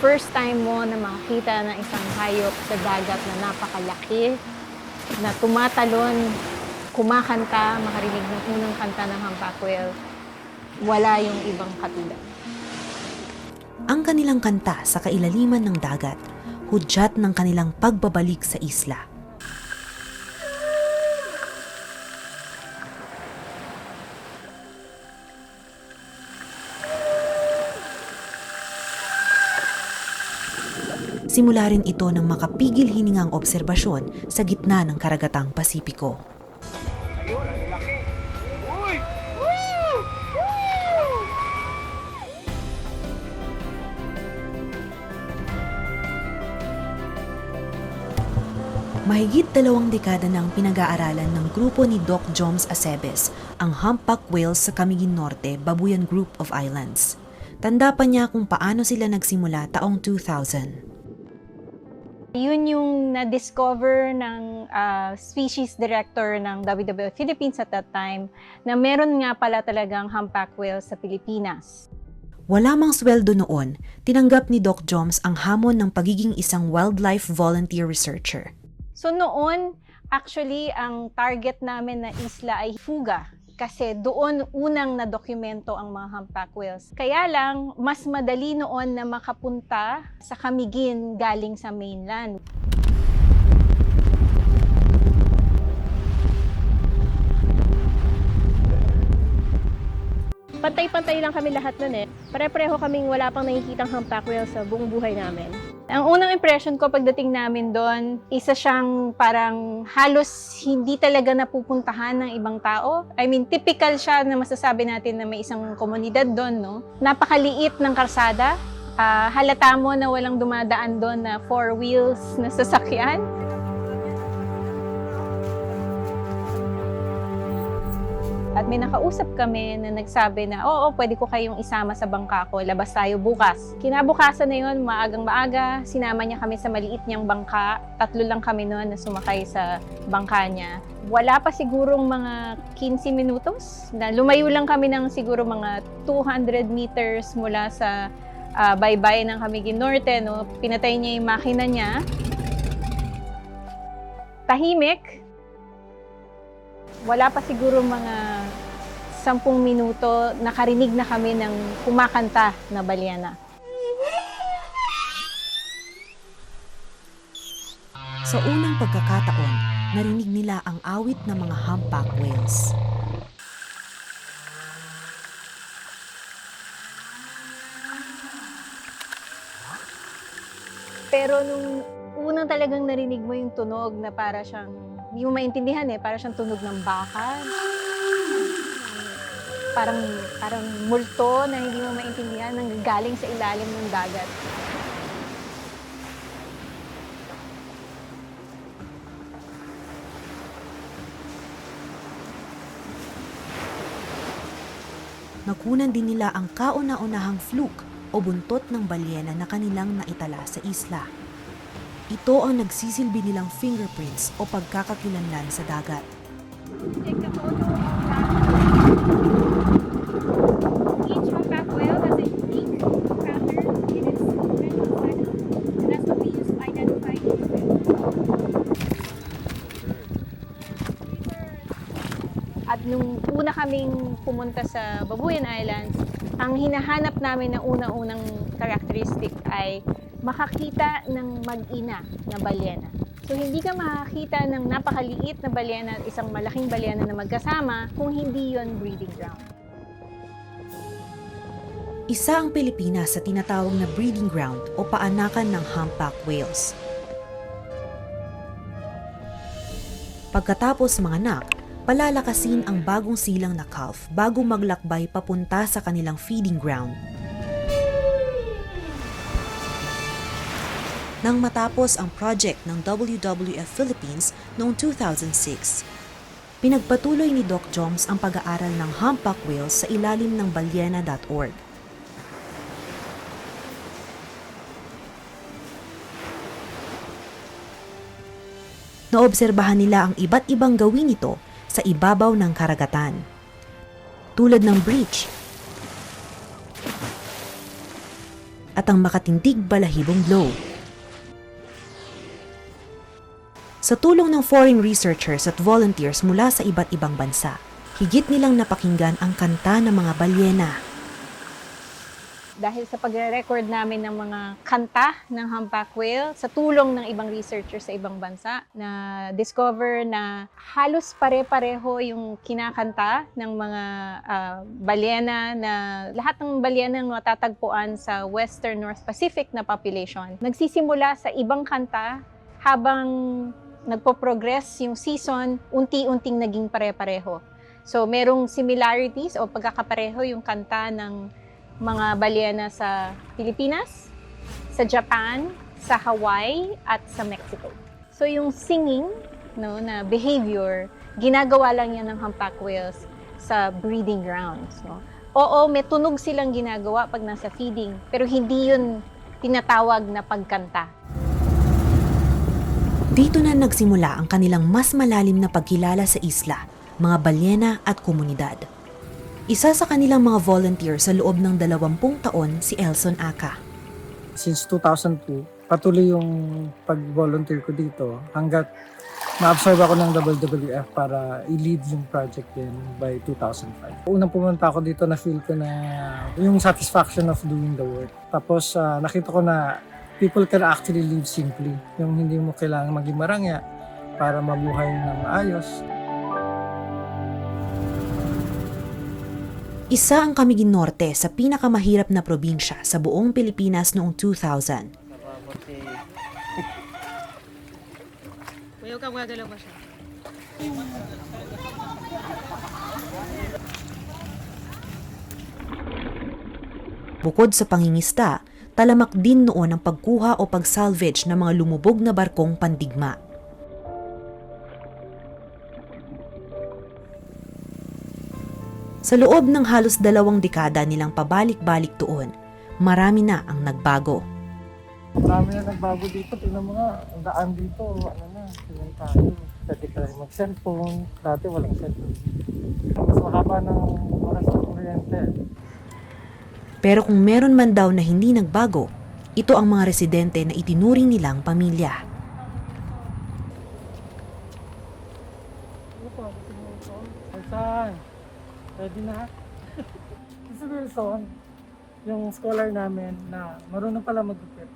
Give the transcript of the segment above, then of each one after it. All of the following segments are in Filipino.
first time mo na makakita ng isang hayop sa dagat na napakalaki, na tumatalon, kumakanta, makarinig ng unang kanta ng humpback whale, wala yung ibang katulad. Ang kanilang kanta sa kailaliman ng dagat, hudyat ng kanilang pagbabalik sa isla. Simula rin ito ng makapigil hiningang obserbasyon sa gitna ng karagatang Pasipiko. Mahigit 2 dekada nang pinag-aaralan ng grupo ni Doc Joms Acebes ang humpback whales sa Camiguin Norte, Babuyan Group of Islands. Tanda pa niya kung paano sila nagsimula taong 2000. Yun yung na-discover ng species director ng WWF Philippines at that time na meron nga pala talagang humpback whales sa Pilipinas. Wala mang sweldo noon, tinanggap ni Doc Joms ang hamon ng pagiging isang wildlife volunteer researcher. So noon, actually, ang target namin na isla ay Fuga. Kasi doon unang na-dokumento ang mga humpback whales. Kaya lang, mas madali noon na makapunta sa Camiguin galing sa mainland. Pantay-pantay lang kami lahat nun eh. Pare-pareho kaming wala pang nakikitang humpback whale sa buong buhay namin. Ang unang impression ko pagdating namin doon, isa siyang parang halos hindi talaga napupuntahan ng ibang tao. I mean, typical siya na masasabi natin na may isang komunidad doon, no? Napakaliit ng karsada. Halata mo na walang dumadaan doon na 4 wheels na sasakyan. At may nakausap kami na nagsabi na, oo, pwede ko kayong isama sa bangka ko, labas tayo bukas. Kinabukasan na yun, maagang maaga, sinama niya kami sa maliit niyang bangka. 3 lang kami noon na sumakay sa bangka niya. Wala pa sigurong mga 15 minutos, na lumayo lang kami ng siguro mga 200 meters mula sa baybayin ng Camiguin Norte. No? Pinatay niya yung makina niya. Tahimik. Wala pa siguro mga 10 minuto, nakarinig na kami ng kumakanta na balyena. Sa unang pagkakataon, narinig nila ang awit ng mga humpback whales. Pero nung unang talagang narinig mo yung tunog na para siyang, hindi mo maintindihan para siyang tunog ng baka. Parang multo na hindi mo maintindihan nang galing sa ilalim ng dagat. Nakunan din nila ang kauna-unahang fluke o buntot ng balyena na kanilang naitala sa isla. Ito ang nagsisilbi nilang fingerprints o pagkakakilanlan sa dagat. Take a photo of each humpback whale has a unique pattern in its ventral side, and that's what we use to identify each whale. At nung una kaming pumunta sa Babuyan Islands, ang hinahanap namin na una-unang characteristic ay makakita ng mag-ina na balyena. So hindi ka makakita ng napakaliit na balyena at isang malaking balyena na magkasama kung hindi yon breeding ground. Isa ang Pilipinas sa tinatawag na breeding ground o paanakan ng humpback whales. Pagkatapos manganak, palalakasin ang bagong silang na calf bago maglakbay papunta sa kanilang feeding ground. Nang matapos ang project ng WWF Philippines noong 2006, pinagpatuloy ni Doc Joms ang pag-aaral ng humpback whales sa ilalim ng balyena.org. Naobserbahan nila ang iba't ibang gawin nito sa ibabaw ng karagatan, tulad ng breach, at ang makatindig balahibong glow. Sa tulong ng foreign researchers at volunteers mula sa iba't ibang bansa, higit nilang napakinggan ang kanta ng mga balyena. Dahil sa pagre-record namin ng mga kanta ng humpback whale, sa tulong ng ibang researchers sa ibang bansa, na discover na halos pare-pareho yung kinakanta ng mga balyena, na lahat ng balyena na matatagpuan sa Western North Pacific na population. Nagsisimula sa ibang kanta, habang nagpo-progress yung season, unti-unting naging pare-pareho. So merong similarities o pagkakapareho yung kanta ng mga balyena sa Pilipinas, sa Japan, sa Hawaii, at sa Mexico. So yung singing, no, na behavior, ginagawa lang yan ng humpback whales sa breeding grounds. No? Oo, may tunog silang ginagawa pag nasa feeding, pero hindi yun tinatawag na pagkanta. Dito na nagsimula ang kanilang mas malalim na pagkilala sa isla, mga balyena at komunidad. Isa sa kanilang mga volunteer sa loob ng 20 taon si Elson Aka. Since 2002, patuloy yung pag-volunteer ko dito hanggat na-absorb ako ng WWF para i-lead yung project din by 2005. Unang pumunta ako dito, na-feel ko na yung satisfaction of doing the work. Tapos nakita ko na people can actually live simply. Yung hindi mo kailangan maging marangya para mabuhay na maayos. Isa ang Camiguin Norte sa pinakamahirap na probinsya sa buong Pilipinas noong 2000. Bukod sa pangingista, talamak din noon ang pagkuha o pag-salvage ng mga lumubog na barkong pandigma. Sa loob ng halos 2 dekada nilang pabalik-balik doon, marami na ang nagbago. Marami na nagbago dito. Tingnan mo nga, ang daan dito, ano na, simentado. Pwede ka rin mag-cellphone. Dati walang cellphone. Mas mahaba ng oras ng kuryente. Pero kung meron man daw na hindi nagbago, ito ang mga residente na itinuring nilang pamilya. Ano po? Wilson, ready na? Si Wilson, yung scholar namin na marunong pala magupit.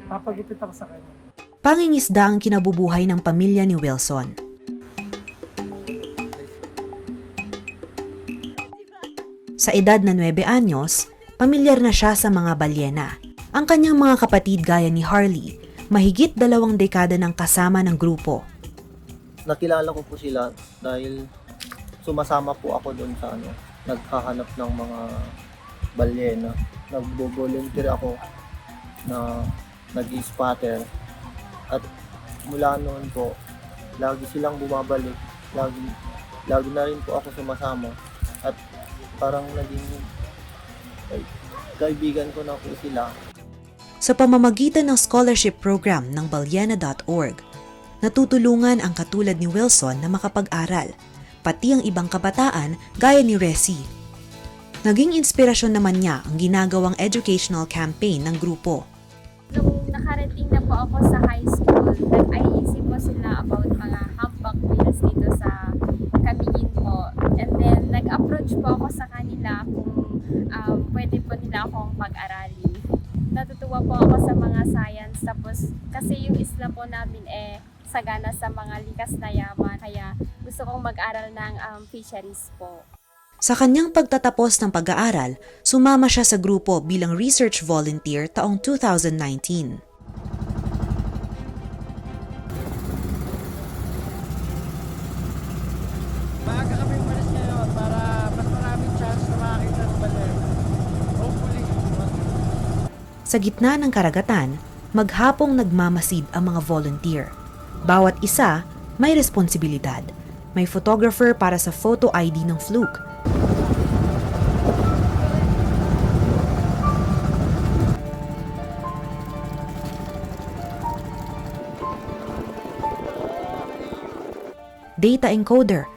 Papagupit ako sa kanya. Pangingisda ang kinabubuhay ng pamilya ni Wilson. Sa edad na 9 anyos, pamilyar na siya sa mga balyena. Ang kanyang mga kapatid gaya ni Harley, mahigit 2 dekada ng kasama ng grupo. Nakilala ko po sila dahil sumasama po ako doon sa naghahanap ng mga balyena. Nagbo-volunteer ako na nag-i-spotter. At mula noon po, lagi silang bumabalik. Lagi na rin po ako sumasama. At parang naging kaibigan ko na po sila. Sa pamamagitan ng scholarship program ng balyena.org, natutulungan ang katulad ni Wilson na makapag-aral, pati ang ibang kabataan gaya ni Resi. Naging inspirasyon naman niya ang ginagawang educational campaign ng grupo. Nung nakarating na po ako sa high school, nag-IEC po sila about mga humpback whales dito sa Camiguin po. And then, nag-approach po ako sa kanila kung pwede po nila akong pag-aralin. Natutuwa po ako sa mga science, tapos kasi yung isla po namin sagana sa mga likas na yaman, kaya gusto kong mag-aral ng fisheries po. Sa kanyang pagtatapos ng pag-aaral, sumama siya sa grupo bilang research volunteer taong 2019. Maaga kami umalis ngayon para mas maraming chance na makakita ng baler. Hopefully. Sa gitna ng karagatan, maghapong nagmamasid ang mga volunteer. Bawat isa may responsibilidad. May photographer para sa photo ID ng fluke. Data encoder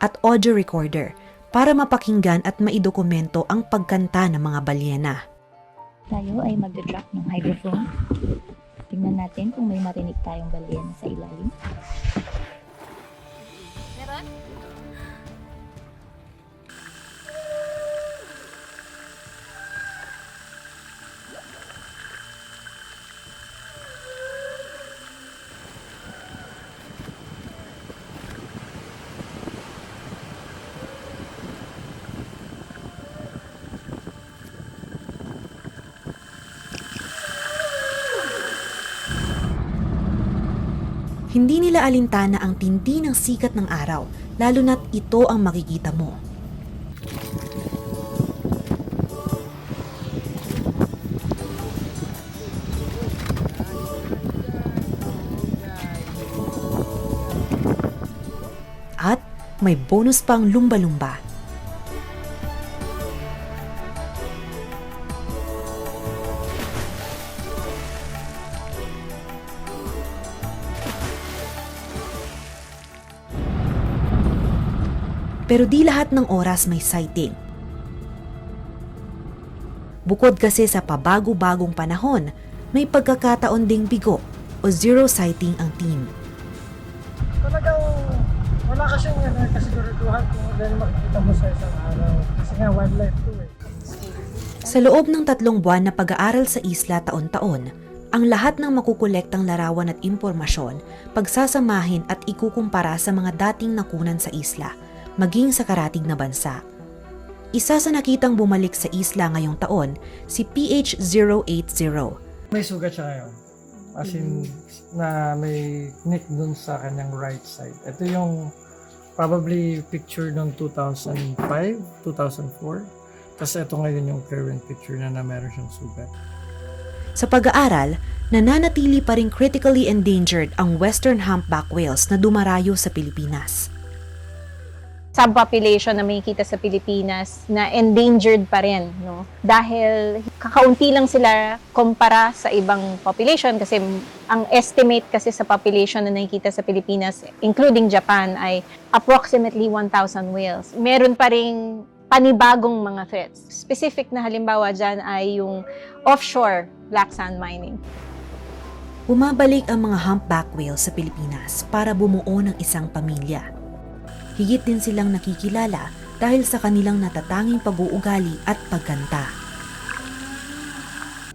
at audio recorder para mapakinggan at maidokumento ang pagkanta ng mga balyena. Tayo ay magdadrop ng hydrophone. Tingnan natin kung may marinig tayong balyena sa ilalim. Meron? Hindi nila alintana ang tindi ng sikat ng araw, lalo na't ito ang makikita mo. At may bonus pang lumba-lumba. Pero di lahat ng oras may sighting. Bukod kasi sa pabago-bagong panahon, may pagkakataon ding bigo o zero sighting ang team. Talagang wala kasing kasiguraduhan kung ano yung makikita mo sa isang araw. Kasi nga wildlife to eh. Sa loob ng 3 buwan na pag-aaral sa isla taon-taon, ang lahat ng makukolektang larawan at impormasyon, pagsasamahin at ikukumpara sa mga dating nakunan sa isla, maging sa karatig na bansa. Isa sa nakitang bumalik sa isla ngayong taon, si PH080. May sugat siya ngayon. As in, na may nick dun sa kanyang right side. Ito yung probably picture ng 2005, 2004. Tapos ito ngayon yung current picture na meron siyang sugat. Sa pag-aaral, nananatili pa rin critically endangered ang western humpback whales na dumarayo sa Pilipinas. Subpopulation na makikita sa Pilipinas na endangered pa rin, no? Dahil kakaunti lang sila kumpara sa ibang population kasi ang estimate kasi sa population na nakikita sa Pilipinas, including Japan, ay approximately 1,000 whales. Meron pa ring panibagong mga threats. Specific na halimbawa dyan ay yung offshore black sand mining. Bumabalik ang mga humpback whales sa Pilipinas para bumuo ng isang pamilya. Higit din silang nakikilala dahil sa kanilang natatanging pag-uugali at pagkanta.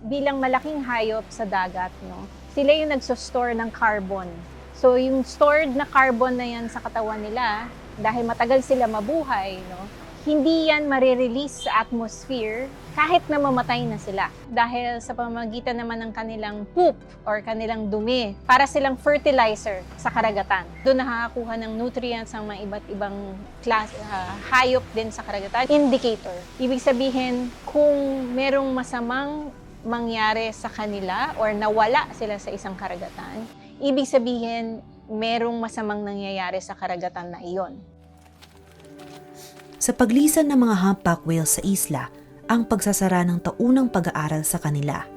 Bilang malaking hayop sa dagat, no, sila yung nagso-store ng carbon. So yung stored na carbon na yan sa katawan nila, dahil matagal sila mabuhay, no, hindi yan marirelease sa atmosphere kahit na mamatay na sila. Dahil sa pamamagitan naman ng kanilang poop or kanilang dumi, para silang fertilizer sa karagatan. Doon nakakakuha ng nutrients ang mga iba't ibang hayop din sa karagatan. Indicator. Ibig sabihin, kung merong masamang mangyari sa kanila or nawala sila sa isang karagatan, ibig sabihin, merong masamang nangyayari sa karagatan na iyon. Sa paglisan ng mga humpback whales sa isla, ang pagsasara ng taunang pag-aaral sa kanila.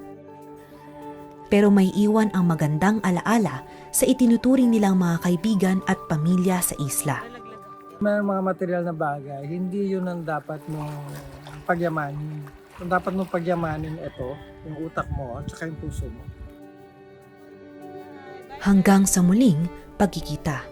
Pero may iwan ang magandang alaala sa itinuturing nilang mga kaibigan at pamilya sa isla. May mga material na bagay, hindi yun ang dapat mong pagyamanin. Ang dapat mong pagyamanin ito, yung utak mo at saka yung puso mo. Hanggang sa muling pagkikita.